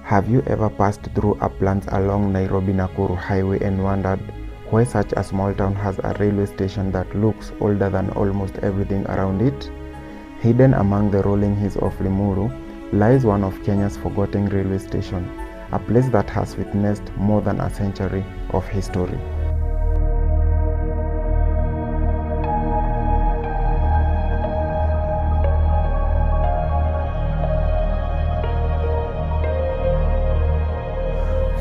Have you ever passed through uplands along Nairobi-Nakuru highway and wondered why such a small town has a railway station that looks older than almost everything around it? Hidden among the rolling hills of Limuru lies one of Kenya's forgotten railway stations, a place that has witnessed more than a century of history.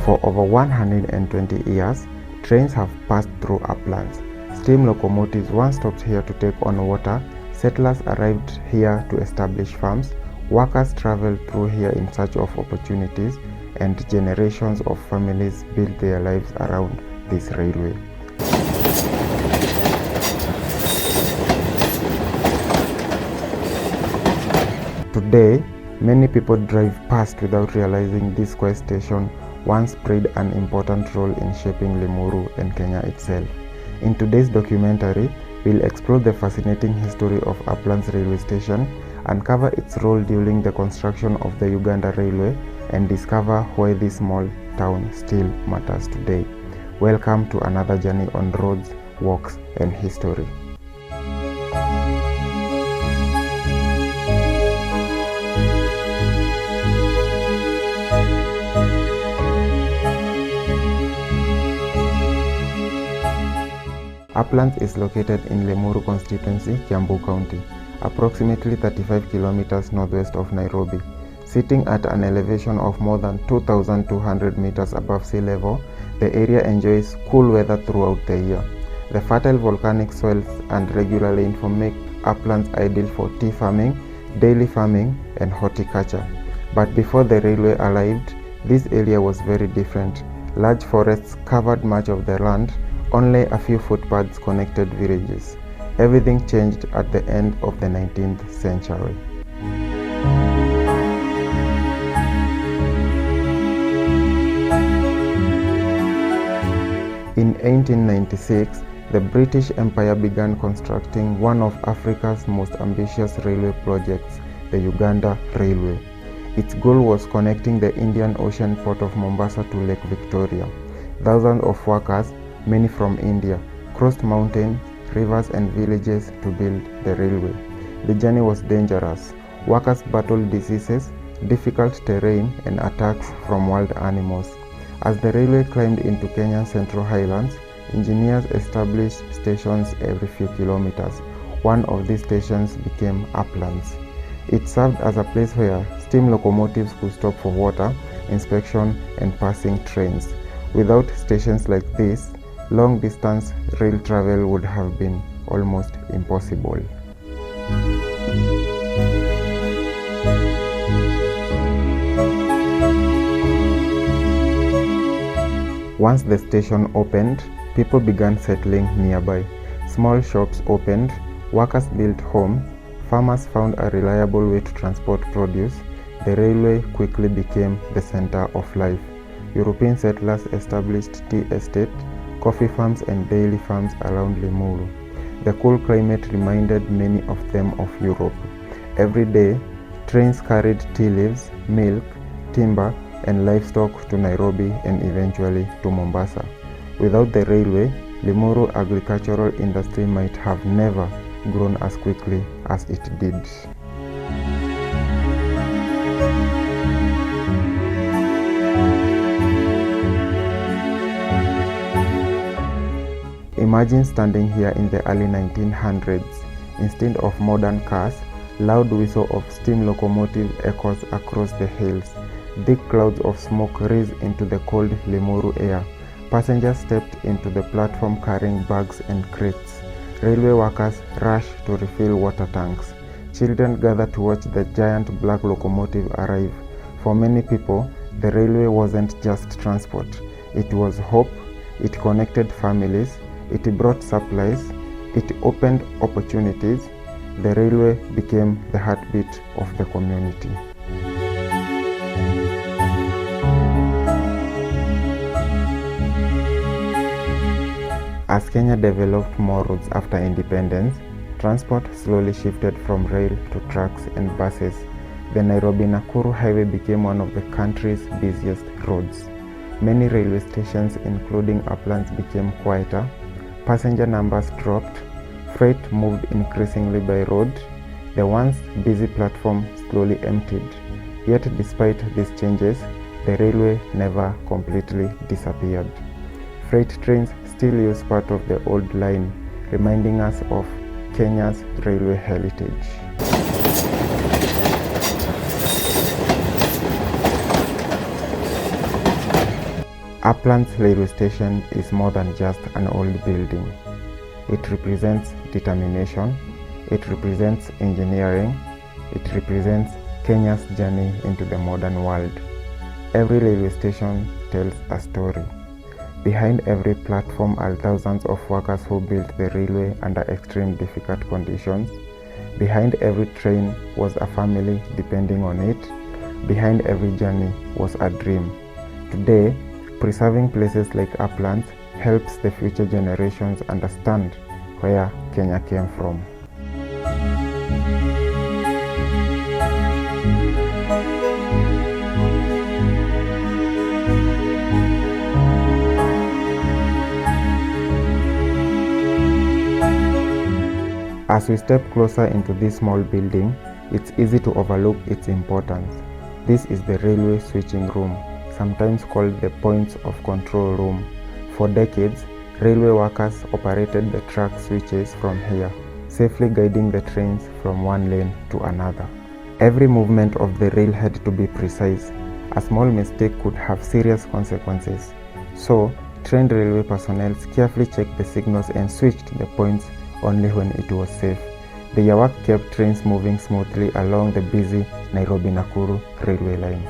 For over 120 years, trains have passed through uplands. Steam locomotives once stopped here to take on water, settlers arrived here to establish farms, workers traveled through here in search of opportunities, and generations of families built their lives around this railway. Today, many people drive past without realizing this quest station once played an important role in shaping Limuru and Kenya itself. In today's documentary, we'll explore the fascinating history of Uplands Railway Station, uncover its role during the construction of the Uganda Railway, and discover why this small town still matters today. Welcome to another journey on roads, walks, and history. Uplands is located in Limuru constituency, Kiambu County, approximately 35 kilometers northwest of Nairobi. Sitting at an elevation of more than 2,200 meters above sea level, the area enjoys cool weather throughout the year. The fertile volcanic soils and regular rainfall make uplands ideal for tea farming, dairy farming, and horticulture. But before the railway arrived, this area was very different. Large forests covered much of the land. Only a few footpaths connected villages. Everything changed at the end of the 19th century. In 1896, the British Empire began constructing one of Africa's most ambitious railway projects, the Uganda Railway. Its goal was connecting the Indian Ocean port of Mombasa to Lake Victoria. Thousands of workers, many from India, crossed mountains, rivers and villages to build the railway. The journey was dangerous. Workers battled diseases, difficult terrain and attacks from wild animals. As the railway climbed into Kenya's central highlands, engineers established stations every few kilometers. One of these stations became Uplands. It served as a place where steam locomotives could stop for water, inspection and passing trains. Without stations like this, long-distance rail travel would have been almost impossible. Once the station opened, people began settling nearby. Small shops opened, workers built homes, farmers found a reliable way to transport produce. The railway quickly became the center of life. European settlers established tea estates, coffee farms and dairy farms around Limuru. The cool climate reminded many of them of Europe. Every day, trains carried tea leaves, milk, timber and livestock to Nairobi and eventually to Mombasa. Without the railway, Limuru agricultural industry might have never grown as quickly as it did. Imagine standing here in the early 1900s. Instead of modern cars, loud whistle of steam locomotive echoes across the hills. Thick clouds of smoke raise into the cold Limuru air. Passengers stepped into the platform carrying bags and crates. Railway workers rush to refill water tanks. Children gather to watch the giant black locomotive arrive. For many people, the railway wasn't just transport. It was hope. It connected families. It brought supplies, it opened opportunities. The railway became the heartbeat of the community. As Kenya developed more roads after independence, transport slowly shifted from rail to trucks and buses. the Nairobi-Nakuru highway became one of the country's busiest roads. Many railway stations, including Uplands, became quieter, passenger numbers dropped, freight moved increasingly by road, the once busy platform slowly emptied. Yet despite these changes, the railway never completely disappeared. Freight trains still use part of the old line, reminding us of Kenya's railway heritage. Uplands Railway Station is more than just an old building. It represents determination, it represents engineering, it represents Kenya's journey into the modern world. Every railway station tells a story. Behind every platform are thousands of workers who built the railway under extreme difficult conditions. Behind every train was a family depending on it. Behind every journey was a dream. Today, preserving places like Uplands helps the future generations understand where Kenya came from. As we step closer into this small building, it's easy to overlook its importance. This is the railway switching room, sometimes called the points of control room. For decades, railway workers operated the track switches from here, safely guiding the trains from one lane to another. Every movement of the rail had to be precise. A small mistake could have serious consequences. So, trained railway personnel carefully checked the signals and switched the points only when it was safe. Their work kept trains moving smoothly along the busy Nairobi-Nakuru railway line.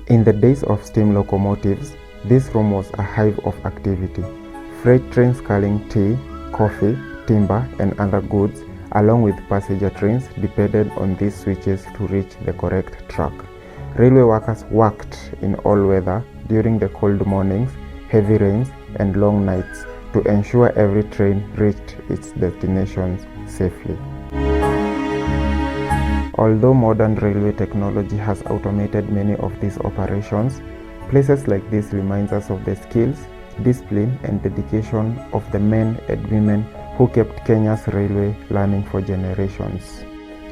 In the days of steam locomotives, this room was a hive of activity. Freight trains carrying tea, coffee, timber, and other goods, along with passenger trains, depended on these switches to reach the correct track. Railway workers worked in all weather during the cold mornings, heavy rains, and long nights to ensure every train reached its destinations safely. Although modern railway technology has automated many of these operations, places like this remind us of the skills, discipline, and dedication of the men and women who kept Kenya's railway running for generations.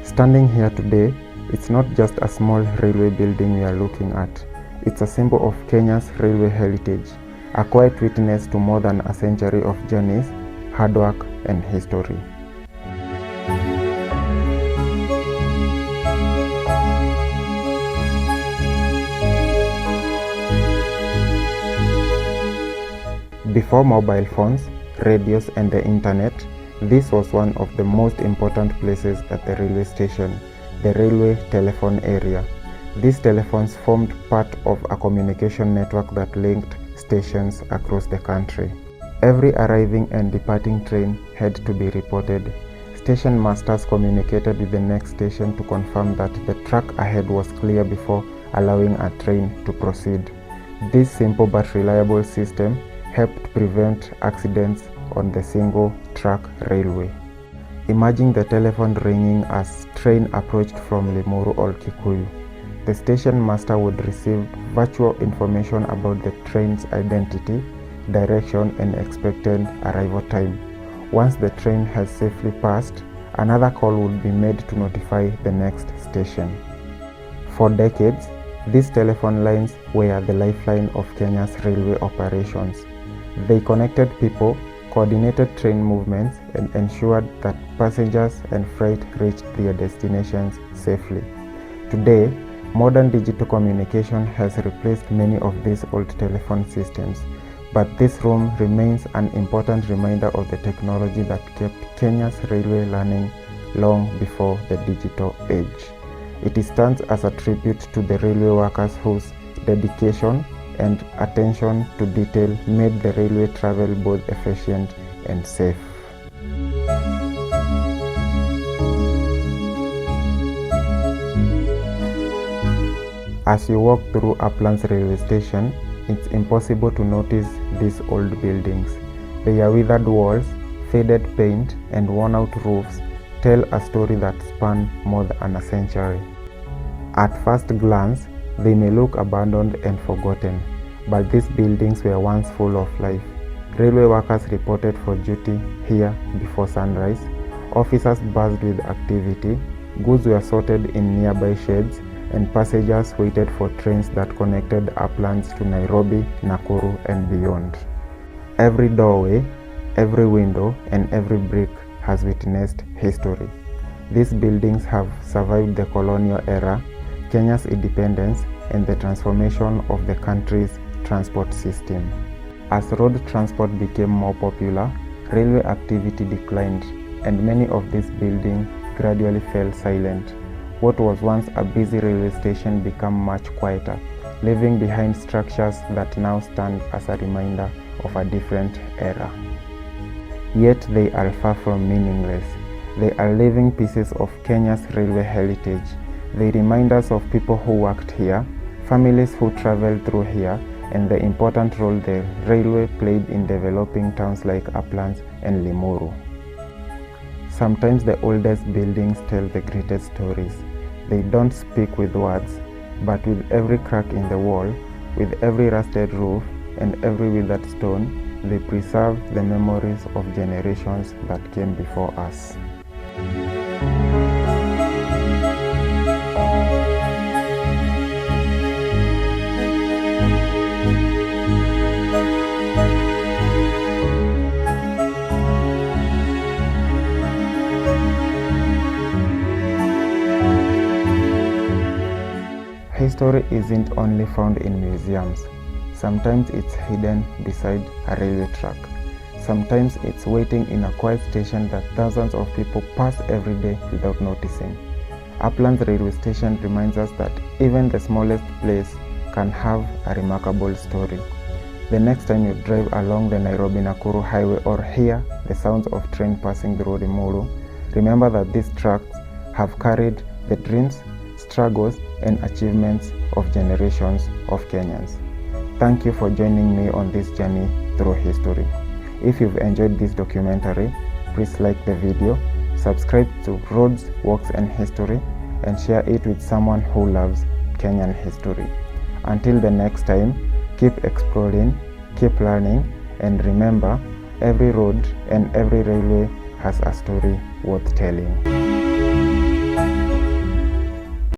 Standing here today, it's not just a small railway building we are looking at. It's a symbol of Kenya's railway heritage, a quiet witness to more than a century of journeys, hard work, and history. Before mobile phones, radios, and the internet, this was one of the most important places at the railway station, the railway telephone area. These telephones formed part of a communication network that linked stations across the country. Every arriving and departing train had to be reported. Station masters communicated with the next station to confirm that the track ahead was clear before allowing a train to proceed. This simple but reliable system helped prevent accidents on the single-track railway. Imagine the telephone ringing as train approached from Limuru or Kikuyu. The station master would receive virtual information about the train's identity, direction, and expected arrival time. Once the train has safely passed, another call would be made to notify the next station. For decades, these telephone lines were the lifeline of Kenya's railway operations. They connected people, coordinated train movements, and ensured that passengers and freight reached their destinations safely. Today, modern digital communication has replaced many of these old telephone systems, but this room remains an important reminder of the technology that kept Kenya's railway running long before the digital age. It stands as a tribute to the railway workers whose dedication and attention to detail made the railway travel both efficient and safe. As you walk through Uplands Railway Station, it's impossible to notice these old buildings. Their withered walls, faded paint, and worn-out roofs tell a story that spans more than a century. At first glance, they may look abandoned and forgotten, but these buildings were once full of life. Railway workers reported for duty here before sunrise, officers buzzed with activity, goods were sorted in nearby sheds, and passengers waited for trains that connected Uplands to Nairobi, Nakuru, and beyond. Every doorway, every window, and every brick has witnessed history. These buildings have survived the colonial era, Kenya's independence, and the transformation of the country's transport system. As road transport became more popular, railway activity declined, and many of these buildings gradually fell silent. What was once a busy railway station became much quieter, leaving behind structures that now stand as a reminder of a different era. Yet they are far from meaningless. They are living pieces of Kenya's railway heritage. They remind us of people who worked here, families who traveled through here, and the important role the railway played in developing towns like Uplands and Limuru. Sometimes the oldest buildings tell the greatest stories. They don't speak with words, but with every crack in the wall, with every rusted roof, and every withered stone, they preserve the memories of generations that came before us. History isn't only found in museums. Sometimes it's hidden beside a railway track. Sometimes it's waiting in a quiet station that thousands of people pass every day without noticing. Uplands Railway Station reminds us that even the smallest place can have a remarkable story. The next time you drive along the Nairobi-Nakuru highway or hear the sounds of train passing through Limuru, remember that these tracks have carried the dreams, struggles, and achievements of generations of Kenyans. Thank you for joining me on this journey through history. If you've enjoyed this documentary, please like the video, subscribe to Roads, Walks and History, and share it with someone who loves Kenyan history. Until the next time, keep exploring, keep learning, and remember, every road and every railway has a story worth telling.